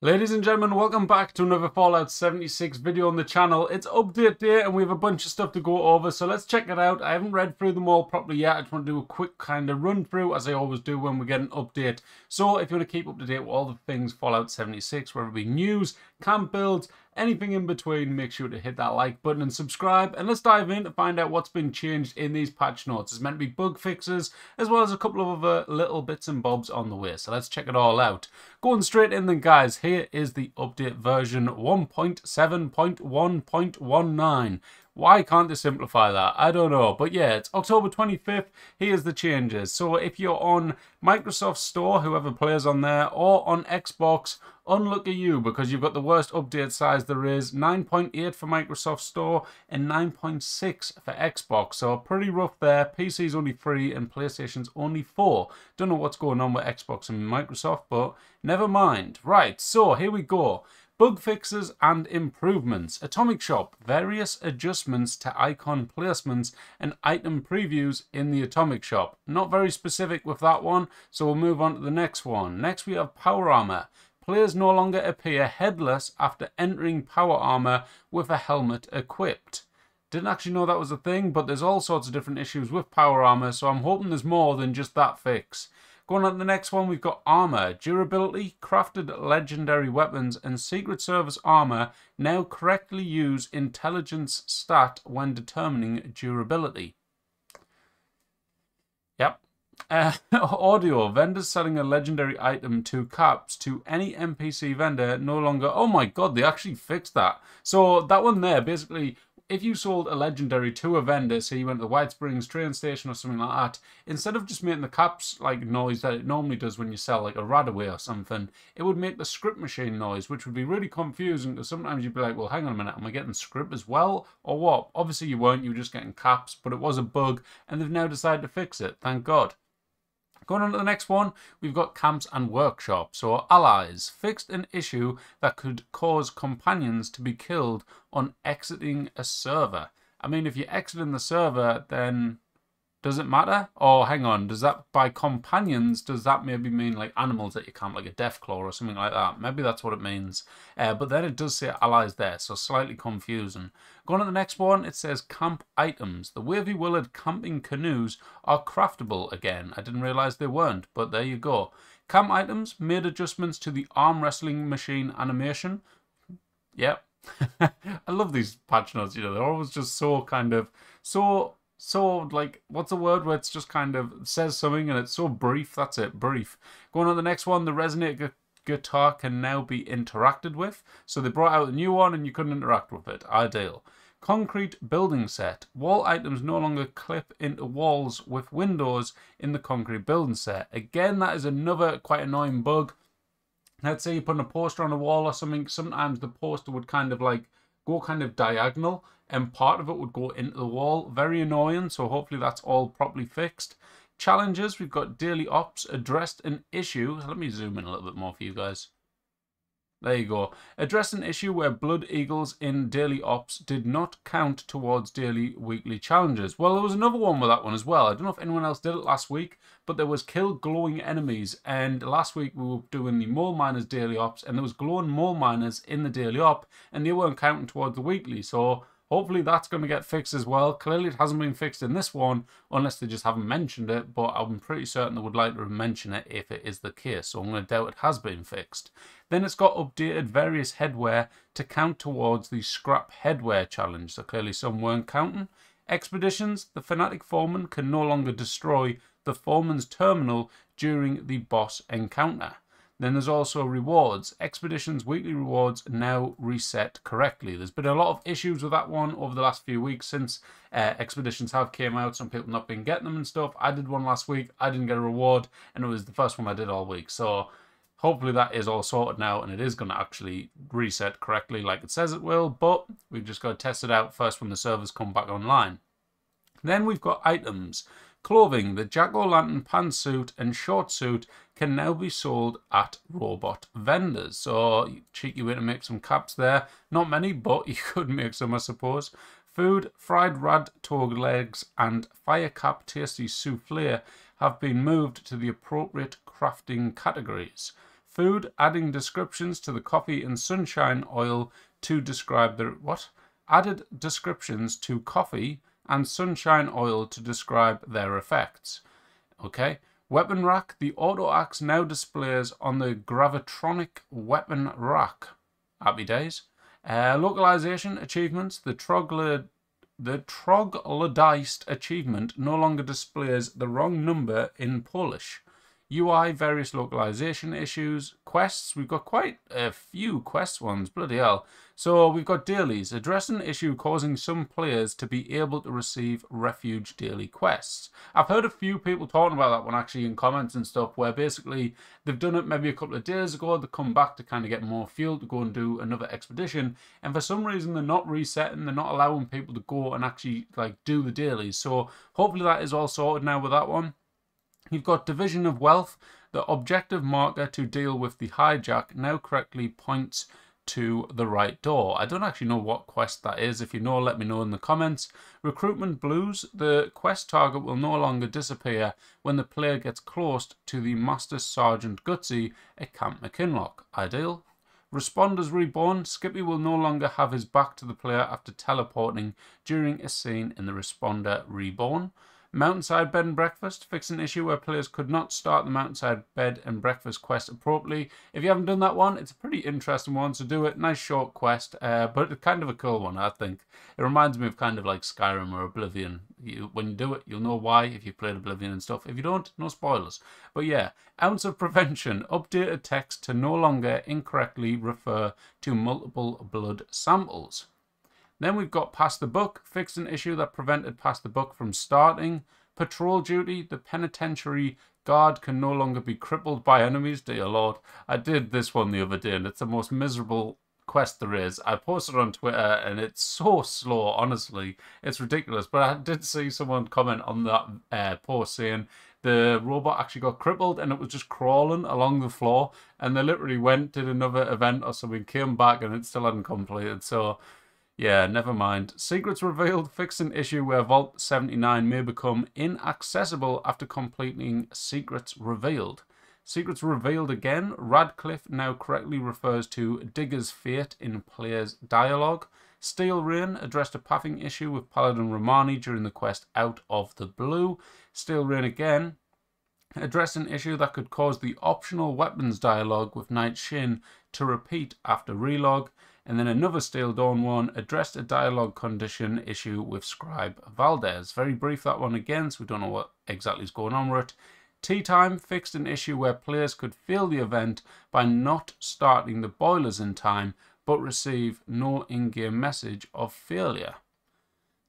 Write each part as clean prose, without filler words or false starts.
Ladies and gentlemen, welcome back to another Fallout 76 video on the channel. It's update day and we have a bunch of stuff to go over, so let's check it out. I haven't read through them all properly yet. I just want to do a quick kind of run through, as I always do when we get an update. So if you want to keep up to date with all the things Fallout 76, whether it be news, camp builds, anything in between, make sure to hit that like button and subscribe. And let's dive in to find out what's been changed in these patch notes. It's meant to be bug fixes, as well as a couple of other little bits and bobs on the way. So let's check it all out. Going straight in then, guys, here is the update version 1.7.1.19. Why can't they simplify that? I don't know. But yeah, it's October 25th. Here's the changes. So if you're on Microsoft Store, whoever plays on there, or on Xbox, unlucky you, because you've got the worst update size there is. 9.8 for Microsoft Store and 9.6 for Xbox. So pretty rough there. PC's only 3 and PlayStation's only 4. Don't know what's going on with Xbox and Microsoft, but never mind. Right, so here we go. Bug fixes and improvements. Atomic Shop. Various adjustments to icon placements and item previews in the Atomic Shop. Not very specific with that one, so we'll move on to the next one. Next we have Power Armor. Players no longer appear headless after entering Power Armor with a helmet equipped. Didn't actually know that was a thing, but there's all sorts of different issues with Power Armor, so I'm hoping there's more than just that fix. Going on to the next one, we've got Armor. Durability, crafted legendary weapons, and Secret Service armor now correctly use intelligence stat when determining durability. Yep. Audio. Vendors selling a legendary item to caps to any NPC vendor no longer... Oh my god, they actually fixed that. So that one there, basically... If you sold a legendary to a vendor, say you went to the White Springs train station or something like that, instead of just making the caps like noise that it normally does when you sell like a Radaway or something, it would make the script machine noise, which would be really confusing because sometimes you'd be like, well, hang on a minute, am I getting script as well or what? Obviously you weren't, you were just getting caps, but it was a bug and they've now decided to fix it, thank God. Going on to the next one, we've got camps and workshops. So allies fixed an issue that could cause companions to be killed on exiting a server. I mean, if you're exiting the server, then does it matter? Or hang on, does that by companions, does that maybe mean like animals that you camp, like a Deathclaw or something like that? Maybe that's what it means. But then it does say allies there, so slightly confusing. Going on to the next one, it says camp items. The Wavy Willard camping canoes are craftable again. I didn't realize they weren't, but there you go. Camp items made adjustments to the arm wrestling machine animation. Yep. I love these patch notes, you know, they're always just so kind of, so like, what's the word where it's just kind of says something and it's so brief? That's it, brief. Going on to the next one, the Resonator guitar can now be interacted with. So they brought out a new one and you couldn't interact with it. Ideal. Concrete building set. Wall items no longer clip into walls with windows in the concrete building set. Again, that is another quite annoying bug. Let's say you're putting a poster on a wall or something. Sometimes the poster would kind of like go kind of diagonal and part of it would go into the wall. Very annoying, so hopefully that's all properly fixed. Challenges, we've got daily ops addressed an issue. Let me zoom in a little bit more for you guys. There you go. Addressed an issue where Blood Eagles in daily ops did not count towards daily weekly challenges. Well, there was another one with that one as well. I don't know if anyone else did it last week, but there was kill glowing enemies. And last week we were doing the mole miners daily ops and there was glowing mole miners in the daily op and they weren't counting towards the weekly. So hopefully that's going to get fixed as well. Clearly it hasn't been fixed in this one, unless they just haven't mentioned it, but I'm pretty certain they would like to mention it if it is the case, so I'm going to doubt it has been fixed. Then it's got updated various headwear to count towards the scrap headwear challenge, so clearly some weren't counting. Expeditions, the Fanatic Foreman can no longer destroy the Foreman's terminal during the boss encounter. Then there's also rewards. Expeditions weekly rewards now reset correctly. There's been a lot of issues with that one over the last few weeks since Expeditions have came out. Some people not been getting them and stuff. I did one last week. I didn't get a reward and it was the first one I did all week. So hopefully that is all sorted now and it is going to actually reset correctly like it says it will. But we've just got to test it out first when the servers come back online. Then we've got items. Clothing, the Jack-o'-lantern pantsuit and short suit can now be sold at robot vendors. So, cheeky way to make some caps there. Not many, but you could make some, I suppose. Food, fried rad toad legs and fire cap tasty souffle have been moved to the appropriate crafting categories. Food, adding descriptions to the coffee and sunshine oil to describe the... What? Added descriptions to coffee and sunshine oil to describe their effects. Okay. Weapon rack. The auto axe now displays on the gravitronic weapon rack. Happy days. Localization achievements. The troglodyte achievement no longer displays the wrong number in Polish. UI, various localization issues. Quests, we've got quite a few quest ones, bloody hell. So we've got dailies, address an issue causing some players to be able to receive refuge daily quests. I've heard a few people talking about that one actually in comments and stuff, where basically they've done it maybe a couple of days ago, they come back to kind of get more fuel to go and do another expedition, and for some reason they're not resetting, they're not allowing people to go and actually like do the dailies. So hopefully that is all sorted now with that one. You've got Division of Wealth. The objective marker to deal with the hijack now correctly points to the right door. I don't actually know what quest that is. If you know, let me know in the comments. Recruitment Blues. The quest target will no longer disappear when the player gets close to the Master Sergeant Gutsy at Camp McKinlock. Ideal. Responders Reborn. Skippy will no longer have his back to the player after teleporting during a scene in the Responder Reborn. Mountainside Bed and Breakfast. Fix an issue where players could not start the Mountainside Bed and Breakfast quest appropriately. If you haven't done that one, it's a pretty interesting one, so do it. Nice short quest, but it's kind of a cool one, I think. It reminds me of kind of like Skyrim or Oblivion. When you do it, you'll know why if you've played Oblivion and stuff. If you don't, no spoilers. But yeah, Ounce of Prevention. Updated text to no longer incorrectly refer to multiple blood samples. Then we've got Pass the Buck. Fixed an issue that prevented Pass the Buck from starting. Patrol Duty. The penitentiary guard can no longer be crippled by enemies. Dear Lord. I did this one the other day and it's the most miserable quest there is. I posted on Twitter and it's so slow, honestly. It's ridiculous. But I did see someone comment on that post saying the robot actually got crippled and it was just crawling along the floor. And they literally went, did another event or something, came back and it still hadn't completed. So... yeah, never mind. Secrets revealed. Fix an issue where Vault 79 may become inaccessible after completing Secrets revealed. Secrets revealed again. Radcliffe now correctly refers to Digger's fate in player's dialogue. Steel Rain addressed a pathing issue with Paladin Romani during the quest Out of the Blue. Steel Rain again addressed an issue that could cause the optional weapons dialogue with Knight Shin to repeat after relog. And then another Steel Dawn one addressed a dialogue condition issue with Scribe Valdez. Very brief that one again, so we don't know what exactly is going on with it. Tea Time fixed an issue where players could fail the event by not starting the boilers in time, but receive no in-game message of failure.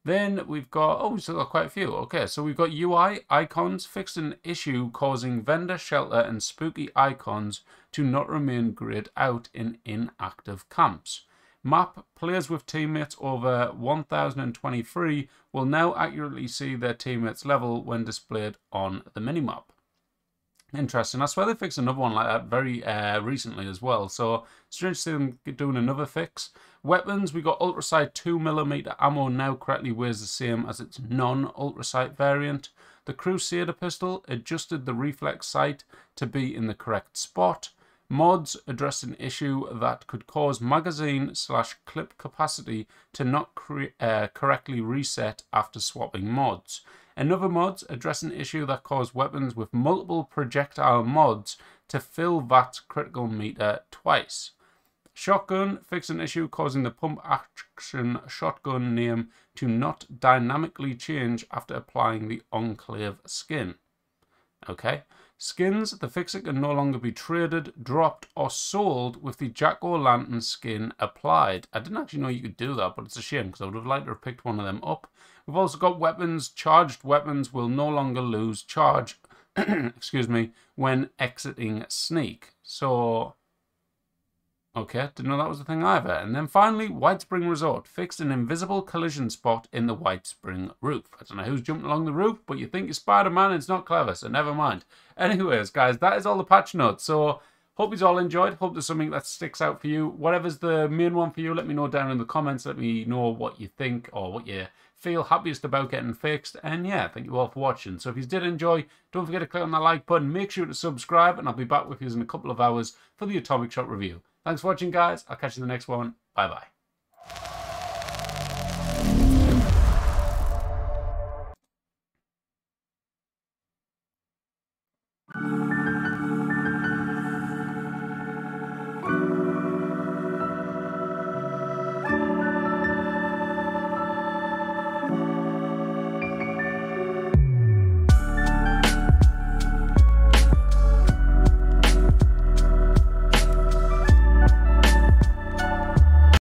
Then we've got, oh, we've still got quite a few. Okay, so we've got UI icons, fixed an issue causing vendor, shelter, and spooky icons to not remain grayed out in inactive camps. Map, players with teammates over 1023 will now accurately see their teammates' level when displayed on the minimap. Interesting. I swear they fixed another one like that very recently as well. So strange to see them doing another fix. Weapons, we got Ultrasight 2mm ammo now correctly weighs the same as its non-Ultrasight variant. The Crusader pistol adjusted the reflex sight to be in the correct spot. Mods addressed an issue that could cause magazine/clip capacity to not correctly reset after swapping mods. Another mods address an issue that caused weapons with multiple projectile mods to fill that critical meter twice. Shotgun fixed an issue causing the pump action shotgun name to not dynamically change after applying the Enclave skin. Okay. Skins, the fixer can no longer be traded, dropped, or sold with the Jack-o'-lantern skin applied. I didn't actually know you could do that, but it's a shame because I would have liked to have picked one of them up. We've also got weapons. Charged weapons will no longer lose charge excuse me, when exiting sneak. So, okay, didn't know that was a thing either. And then finally, White Spring Resort fixed an invisible collision spot in the White Spring roof. I don't know who's jumping along the roof, but you think you're Spider-Man, it's not clever, so never mind. Anyways, guys, that is all the patch notes. So, hope you all enjoyed. Hope there's something that sticks out for you. Whatever's the main one for you, let me know down in the comments. Let me know what you think or what you feel happiest about getting fixed. And yeah, thank you all for watching. So if you did enjoy, don't forget to click on that like button, make sure to subscribe, and I'll be back with you in a couple of hours for the Atomic Shot review. Thanks for watching, guys. I'll catch you in the next one. Bye bye.